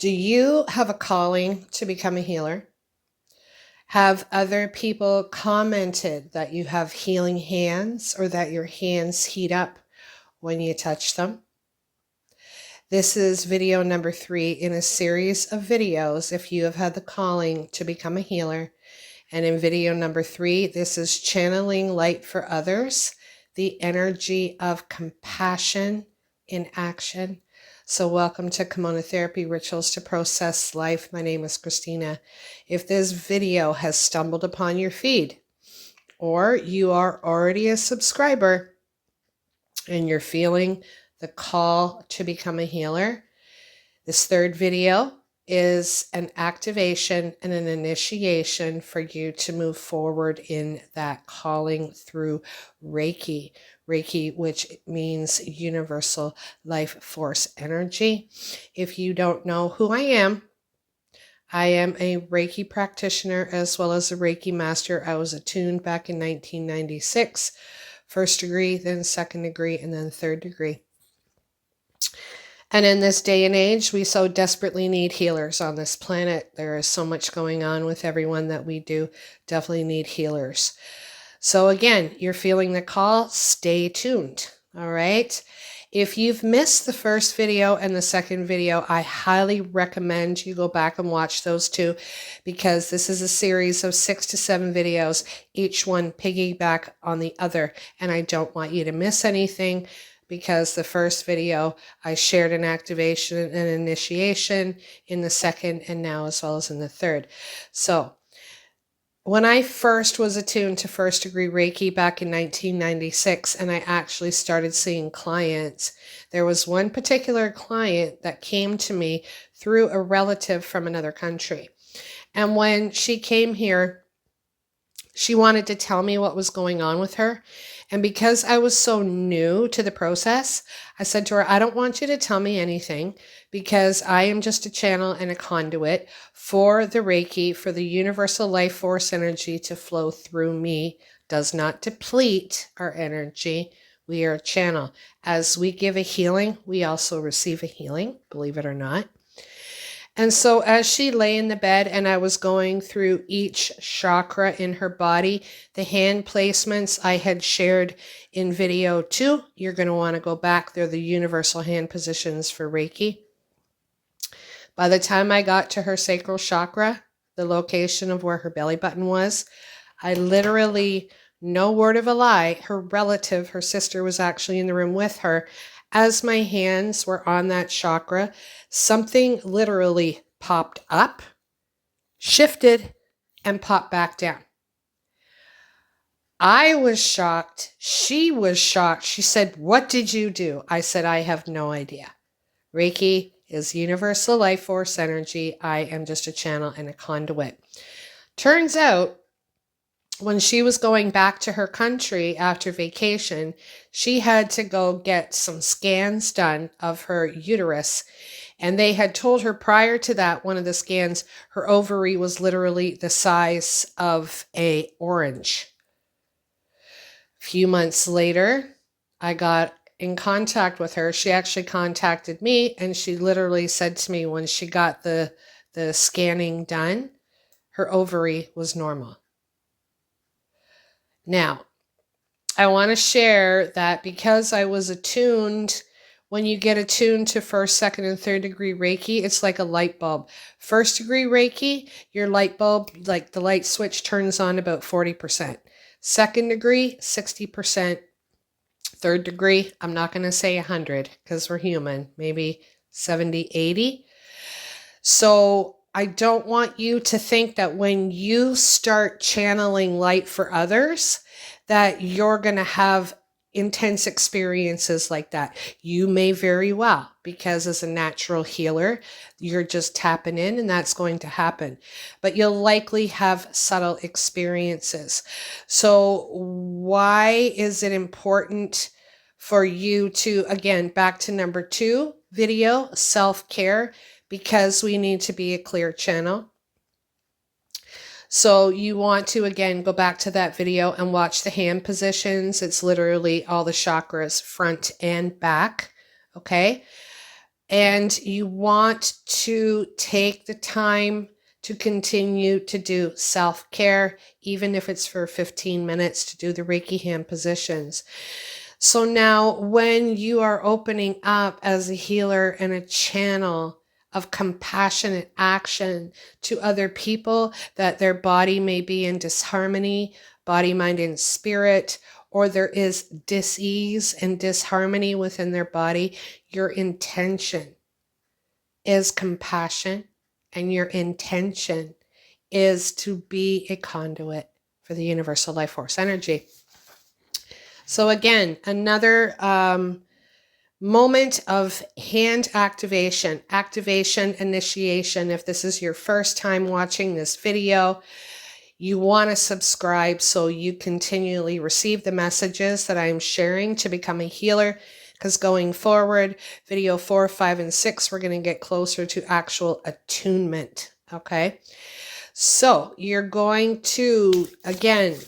Do you have a calling to become a healer? Have other people commented that you have healing hands or that your hands heat up when you touch them? This is video number 3 in a series of videos if you have had the calling to become a healer. And in video number 3, this is channeling light for others, the energy of compassion in action. So welcome to Kamona Therapy Rituals to Process Life. My name is Christina. If this video has stumbled upon your feed, or you are already a subscriber and you're feeling the call to become a healer, this third video is an activation and an initiation for you to move forward in that calling through Reiki. Reiki, which means universal life force energy. If you don't know who I am a Reiki practitioner as well as a Reiki master. I was attuned back in 1996, first degree, then second degree, and then third degree. And in this day and age, we so desperately need healers on this planet. There is so much going on with everyone that we do definitely need healers. So again, you're feeling the call, stay tuned, all right? If you've missed the first video and the second video, I highly recommend you go back and watch those two, because this is a series of 6 to 7 videos, each one piggyback on the other, and I don't want you to miss anything, because the first video I shared an activation and initiation, in the second and now as well as in the third. So when I first was attuned to first degree Reiki back in 1996, and I actually started seeing clients, there was one particular client that came to me through a relative from another country. And when she came here, she wanted to tell me what was going on with her. And because I was so new to the process, I said to her, I don't want you to tell me anything, because I am just a channel and a conduit for the Reiki, for the universal life force energy to flow through me. Does not deplete our energy. We are a channel. As we give a healing, we also receive a healing, believe it or not. And so as she lay in the bed and I was going through each chakra in her body, the hand placements I had shared in video 2, you're going to want to go back. They're the universal hand positions for Reiki. By the time I got to her sacral chakra, the location of where her belly button was, I literally, no word of a lie, her relative, her sister, was actually in the room with her. As my hands were on that chakra, something literally popped up, shifted, and popped back down. I was shocked. She was shocked. She said, "What did you do?" I said, "I have no idea. Reiki is universal life force energy. I am just a channel and a conduit." Turns out, when she was going back to her country after vacation, she had to go get some scans done of her uterus. And they had told her prior to that, one of the scans, her ovary was literally the size of an orange. A few months later, I got in contact with her. She actually contacted me, and she literally said to me when she got the scanning done, her ovary was normal. Now, I want to share that because I was attuned, when you get attuned to first, second, and third degree Reiki, it's like a light bulb. First degree Reiki, your light bulb, like the light switch, turns on about 40%. Second degree, 60%. Third degree, I'm not going to say 100 because we're human, maybe 70, 80. So I don't want you to think that when you start channeling light for others, that you're going to have intense experiences like that. You may very well, because as a natural healer, you're just tapping in and that's going to happen. But you'll likely have subtle experiences. So why is it important for you to, again, back to number 2 video, self-care? Because we need to be a clear channel. So you want to, again, go back to that video and watch the hand positions. It's literally all the chakras, front and back, okay? And you want to take the time to continue to do self-care, even if it's for 15 minutes to do the Reiki hand positions. So now when you are opening up as a healer and a channel of compassionate action to other people, that their body may be in disharmony, body, mind, and spirit, or there is dis-ease and disharmony within their body, your intention is compassion, and your intention is to be a conduit for the universal life force energy. So again, another moment of hand activation initiation. If this is your first time watching this video, you want to subscribe so you continually receive the messages that I'm sharing to become a healer, because going forward, video 4, 5, and 6, we're going to get closer to actual attunement. Okay, so you're going to, again,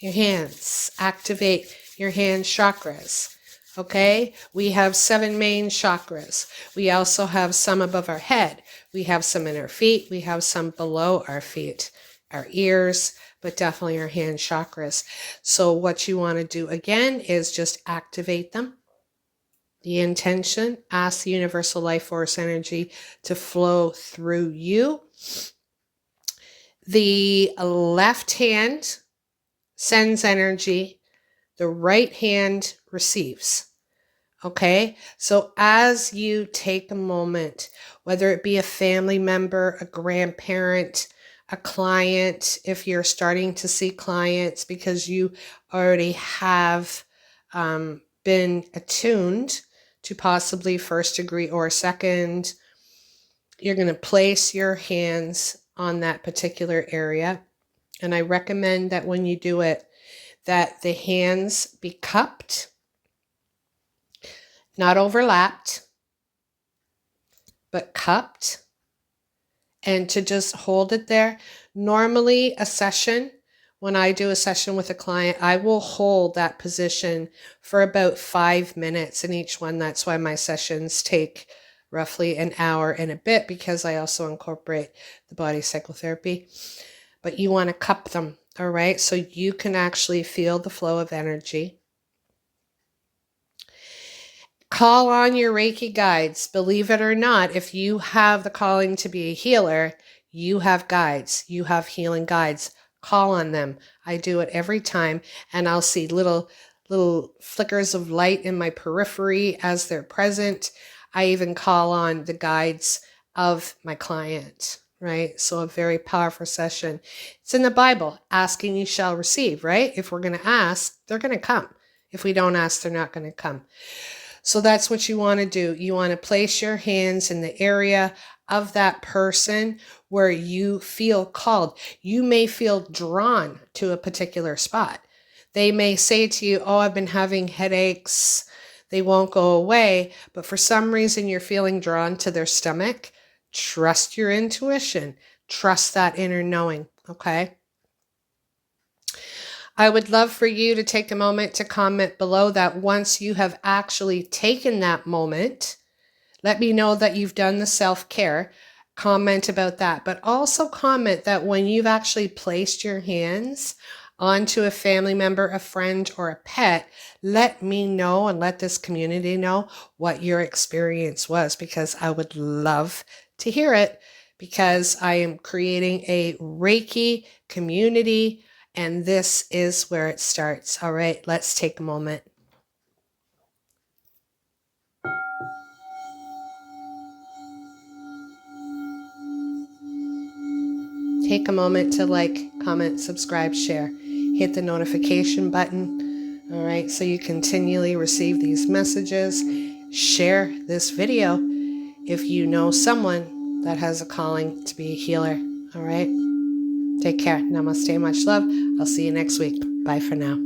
your hands, activate your hand chakras. Okay, we have 7 main chakras. We also have some above our head. We have some in our feet. We have some below our feet, our ears, but definitely our hand chakras. So what you want to do again is just activate them. The intention, ask the universal life force energy to flow through you. The left hand sends energy, the right hand receives. Okay, so as you take a moment, whether it be a family member, a grandparent, a client, if you're starting to see clients because you already have been attuned to possibly first degree or second, you're going to place your hands on that particular area. And I recommend that when you do it, that the hands be cupped, not overlapped, but cupped, and to just hold it there. Normally a session, when I do a session with a client, I will hold that position for about 5 minutes in each one. That's why my sessions take roughly an hour and a bit, because I also incorporate the body psychotherapy. But you want to cup them, all right? So you can actually feel the flow of energy. Call on your Reiki guides. Believe it or not, if you have the calling to be a healer, you have guides. You have healing guides. Call on them. I do it every time, and I'll see little flickers of light in my periphery as they're present. I even call on the guides of my client, right? So a very powerful session. It's in the Bible. Asking you shall receive, right? If we're going to ask, they're going to come. If we don't ask, they're not going to come. So that's what you want to do. You want to place your hands in the area of that person where you feel called. You may feel drawn to a particular spot. They may say to you, oh, I've been having headaches. They won't go away. But for some reason, you're feeling drawn to their stomach. Trust your intuition. Trust that inner knowing, okay? I would love for you to take a moment to comment below that once you have actually taken that moment. Let me know that you've done the self-care. Comment about that. But also comment that when you've actually placed your hands onto a family member, a friend, or a pet, let me know and let this community know what your experience was, because I would love to hear it, because I am creating a Reiki community, and this is where it starts. All right, let's take a moment. Take a moment to like, comment, subscribe, share. Hit the notification button, all right, so you continually receive these messages. Share this video if you know someone that has a calling to be a healer, all right? Take care. Namaste, much love. I'll see you next week. Bye for now.